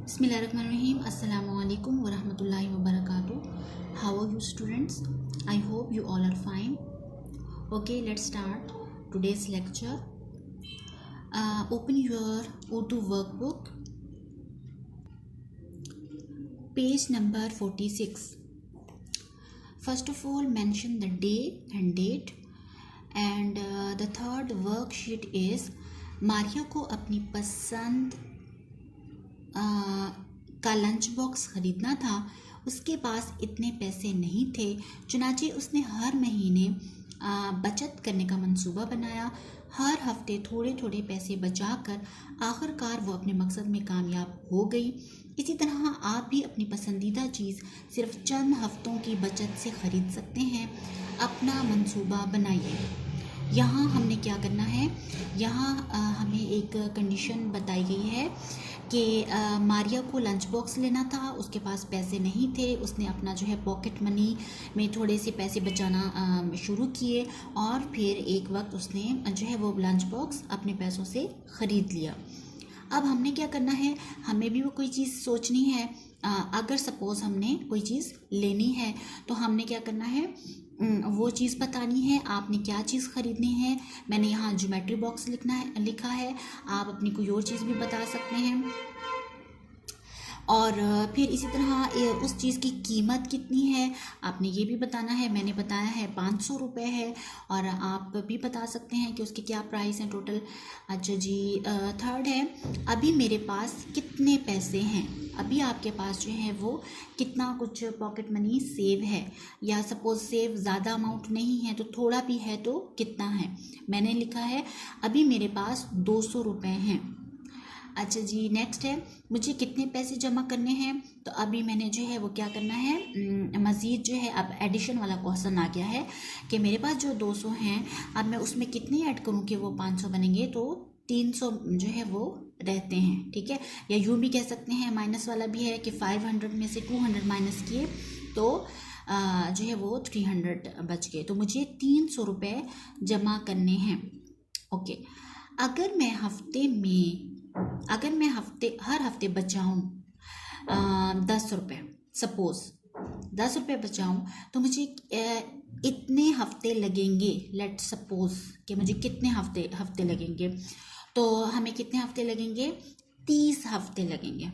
Bismillahirrahmanirrahim. Assalamu alaikum wa rahmatullahi wa barakatuh. How are you students? I hope you all are fine. Okay, let's start today's lecture. Open your Urdu workbook, page number 46. First of all, mention the day and date. And the third worksheet is Maria को अपनी पसंद का lunch box ख़रीदना था। उसके पास इतने पैसे नहीं थे, चुनाचे उसने हर महीने बचत करने का मंसूबा बनाया। हर हफ्ते थोड़े थोड़े पैसे बचाकर आखिरकार वो अपने मकसद में कामयाब हो गई। इसी तरह आप भी अपनी पसंदीदा चीज़ सिर्फ चंद हफ्तों की बचत से ख़रीद सकते हैं। अपना मंसूबा बनाइए। यहाँ हमने क्या करना है, यहाँ हमें एक कंडीशन बताई गई है कि मारिया को लंच बॉक्स लेना था, उसके पास पैसे नहीं थे। उसने अपना जो है पॉकेट मनी में थोड़े से पैसे बचाना शुरू किए और फिर एक वक्त उसने जो है वो लंच बॉक्स अपने पैसों से ख़रीद लिया। अब हमने क्या करना है, हमें भी वो कोई चीज़ सोचनी है। अगर सपोज़ हमने कोई चीज़ लेनी है तो हमने क्या करना है, वो चीज़ बतानी है। आपने क्या चीज़ ख़रीदनी है, मैंने यहाँ ज्योमेट्री बॉक्स लिखा है। आप अपनी कोई और चीज़ भी बता सकते हैं। और फिर इसी तरह उस चीज़ की कीमत कितनी है आपने ये भी बताना है। मैंने बताया है 500 रुपये है, और आप भी बता सकते हैं कि उसके क्या प्राइस हैं टोटल। अच्छा जी, थर्ड है अभी मेरे पास कितने पैसे हैं। अभी आपके पास जो है वो कितना कुछ पॉकेट मनी सेव है, या सपोज़ सेव ज़्यादा अमाउंट नहीं है तो थोड़ा भी है तो कितना है। मैंने लिखा है अभी मेरे पास 200 रुपये हैं। अच्छा जी, नेक्स्ट है मुझे कितने पैसे जमा करने हैं। तो अभी मैंने जो है वो क्या करना है, मज़ीद जो है अब एडिशन वाला क्वेश्चन आ गया है कि मेरे पास जो 200 हैं, अब मैं उसमें कितने ऐड करूँ कि वो 500 बनेंगे। तो 300 जो है वो रहते हैं, ठीक है। या यूँ भी कह सकते हैं, माइनस वाला भी है कि 500 में से 200 माइनस किए तो जो है वो 300 बच गए। तो मुझे 300 रुपये जमा करने हैं। ओके, अगर मैं हर हफ्ते बचाऊँ 10 रुपये, सपोज़ 10 रुपये बचाऊँ तो मुझे इतने हफ्ते लगेंगे। लेट सपोज़ कि मुझे कितने हफ्ते लगेंगे। तो हमें कितने हफ्ते लगेंगे, 30 हफ्ते लगेंगे,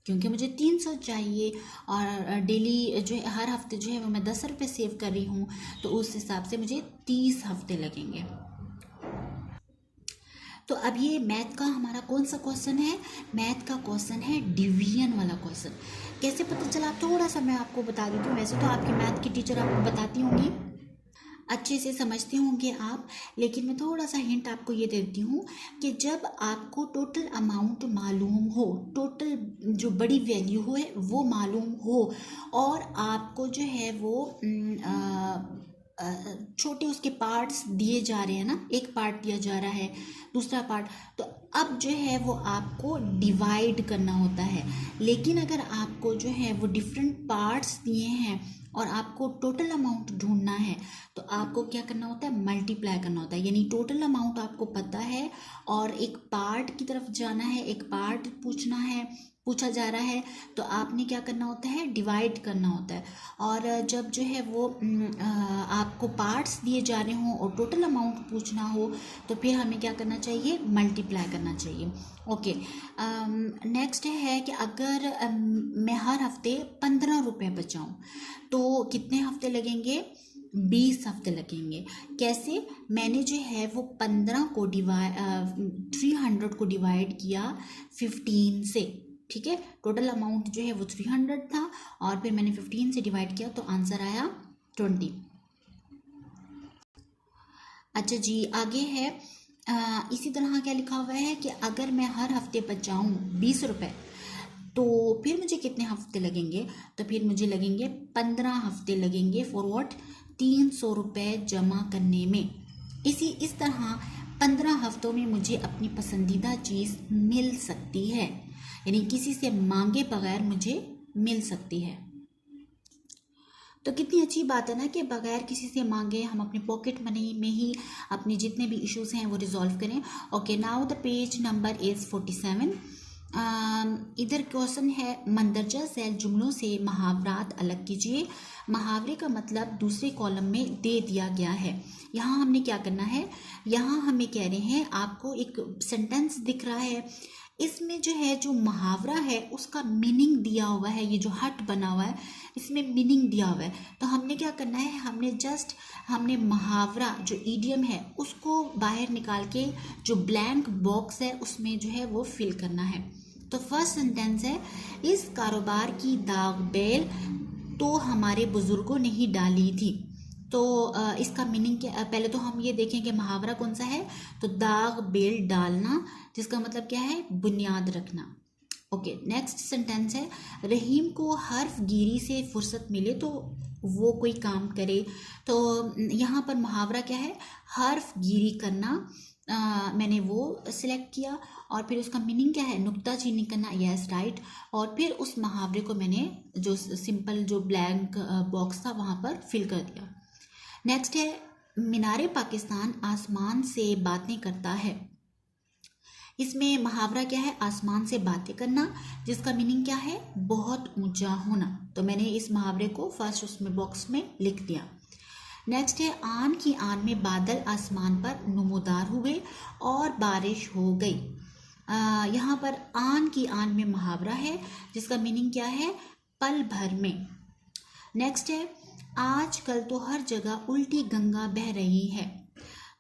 क्योंकि मुझे 300 चाहिए और डेली जो है हर हफ्ते जो है वो मैं 10 रुपये सेव कर रही हूँ, तो उस हिसाब से मुझे 30 हफ्ते लगेंगे। तो अब ये मैथ का हमारा कौन सा क्वेश्चन है, मैथ का क्वेश्चन है डिवीजन वाला क्वेश्चन। कैसे पता चला, थोड़ा सा मैं आपको बता देती हूँ। वैसे तो आपकी मैथ की टीचर आपको बताती होंगी, अच्छे से समझते होंगे आप, लेकिन मैं थोड़ा सा हिंट आपको ये देती हूँ कि जब आपको टोटल अमाउंट मालूम हो, टोटल जो बड़ी वैल्यू हो है वो मालूम हो, और आपको जो है वो छोटे उसके पार्ट्स दिए जा रहे हैं ना, एक पार्ट दिया जा रहा है, दूसरा पार्ट, तो अब जो है वो आपको डिवाइड करना होता है। लेकिन अगर आपको जो है वो डिफरेंट पार्ट्स दिए हैं और आपको टोटल अमाउंट ढूंढना है तो आपको क्या करना होता है, मल्टीप्लाई करना होता है। यानी टोटल अमाउंट आपको पता है और एक पार्ट की तरफ जाना है, एक पार्ट पूछा जा रहा है, तो आपने क्या करना होता है, डिवाइड करना होता है। और जब जो है वो आपको पार्ट्स दिए जा रहे हों और टोटल अमाउंट पूछना हो तो फिर हमें क्या करना चाहिए, मल्टीप्लाई करना चाहिए। ओके, नेक्स्ट है कि अगर मैं हर हफ्ते 15 रुपये बचाऊं तो कितने हफ्ते लगेंगे, 20 हफ्ते लगेंगे। कैसे, मैंने जो है वो 15 को 300 को डिवाइड किया 15 से, ठीक है। टोटल अमाउंट जो है वो 300 था और फिर मैंने 15 से डिवाइड किया तो आंसर आया 20। अच्छा जी, आगे है इसी तरह क्या लिखा हुआ है कि अगर मैं हर हफ्ते बचाऊं 20 रुपये तो फिर मुझे कितने हफ्ते लगेंगे। तो फिर मुझे लगेंगे 15 हफ्ते लगेंगे। फॉर व्हाट, 300 रुपये जमा करने में। इस तरह 15 हफ्तों में मुझे अपनी पसंदीदा चीज़ मिल सकती है, यानी किसी से मांगे बगैर मुझे मिल सकती है। तो कितनी अच्छी बात है ना कि बगैर किसी से मांगे हम अपने पॉकेट मनी में ही अपने जितने भी इश्यूज़ हैं वो रिजॉल्व करें। Okay, now the page number is 47। इधर क्वेश्चन है, मंदरजा झैल जुमलों से मुहावरात अलग कीजिए। मुहावरे का मतलब दूसरे कॉलम में दे दिया गया है। यहाँ हमने क्या करना है, यहाँ हमें कह रहे हैं आपको एक सेंटेंस दिख रहा है, इसमें जो है जो मुहावरा है उसका मीनिंग दिया हुआ है, ये जो हट बना हुआ है इसमें मीनिंग दिया हुआ है। तो हमने क्या करना है, हमने मुहावरा जो इडियम है उसको बाहर निकाल के जो ब्लैंक बॉक्स है उसमें जो है वो फिल करना है। तो फर्स्ट सेंटेंस है, इस कारोबार की दाग बेल तो हमारे बुजुर्गों ने ही डाली थी। तो इसका मीनिंग क्या, पहले तो हम ये देखें कि मुहावरा कौन सा है, तो दाग बेल डालना, जिसका मतलब क्या है, बुनियाद रखना। ओके, नेक्स्ट सेंटेंस है, रहीम को हर्फ गिरी से फुर्सत मिले तो वो कोई काम करे। तो यहाँ पर मुहावरा क्या है, हर्फ गिरी करना। मैंने वो सिलेक्ट किया और फिर उसका मीनिंग क्या है, नुक्ताचीनी करना, यस राइट। और फिर उस मुहावरे को मैंने जो सिंपल जो ब्लैंक बॉक्स था वहाँ पर फिल कर दिया। नेक्स्ट है, मीनारे पाकिस्तान आसमान से बातें करता है। इसमें मुहावरा क्या है, आसमान से बातें करना, जिसका मीनिंग क्या है, बहुत ऊंचा होना। तो मैंने इस मुहावरे को फर्स्ट उसमें बॉक्स में लिख दिया। नेक्स्ट है, आन की आन में बादल आसमान पर नमूदार हुए और बारिश हो गई। यहाँ पर आन की आन में मुहावरा है, जिसका मीनिंग क्या है, पल भर में। नेक्स्ट है, आजकल तो हर जगह उल्टी गंगा बह रही है।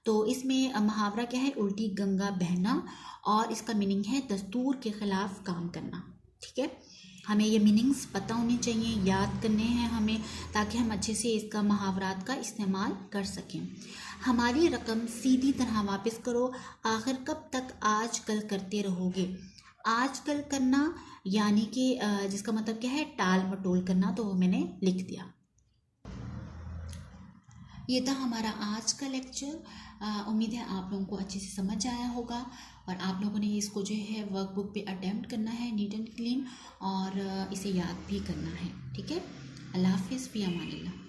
तो इसमें मुहावरा क्या है, उल्टी गंगा बहना, और इसका मीनिंग है दस्तूर के खिलाफ काम करना। ठीक है, हमें ये मीनिंग्स पता होने चाहिए, याद करने हैं हमें, ताकि हम अच्छे से इसका मुहावरात का इस्तेमाल कर सकें। हमारी रकम सीधी तरह वापस करो, आखिर कब तक आजकल करते रहोगे। आजकल करना यानी कि जिसका मतलब क्या है, टाल मटोल करना, तो वो मैंने लिख दिया। ये था हमारा आज का लेक्चर। उम्मीद है आप लोगों को अच्छे से समझ आया होगा, और आप लोगों ने इसको जो है वर्कबुक पे अटेम्प्ट करना है नीट एंड क्लीन, और इसे याद भी करना है। ठीक है, अल्लाह हाफिज़, फ़ी अमानिल्लाह।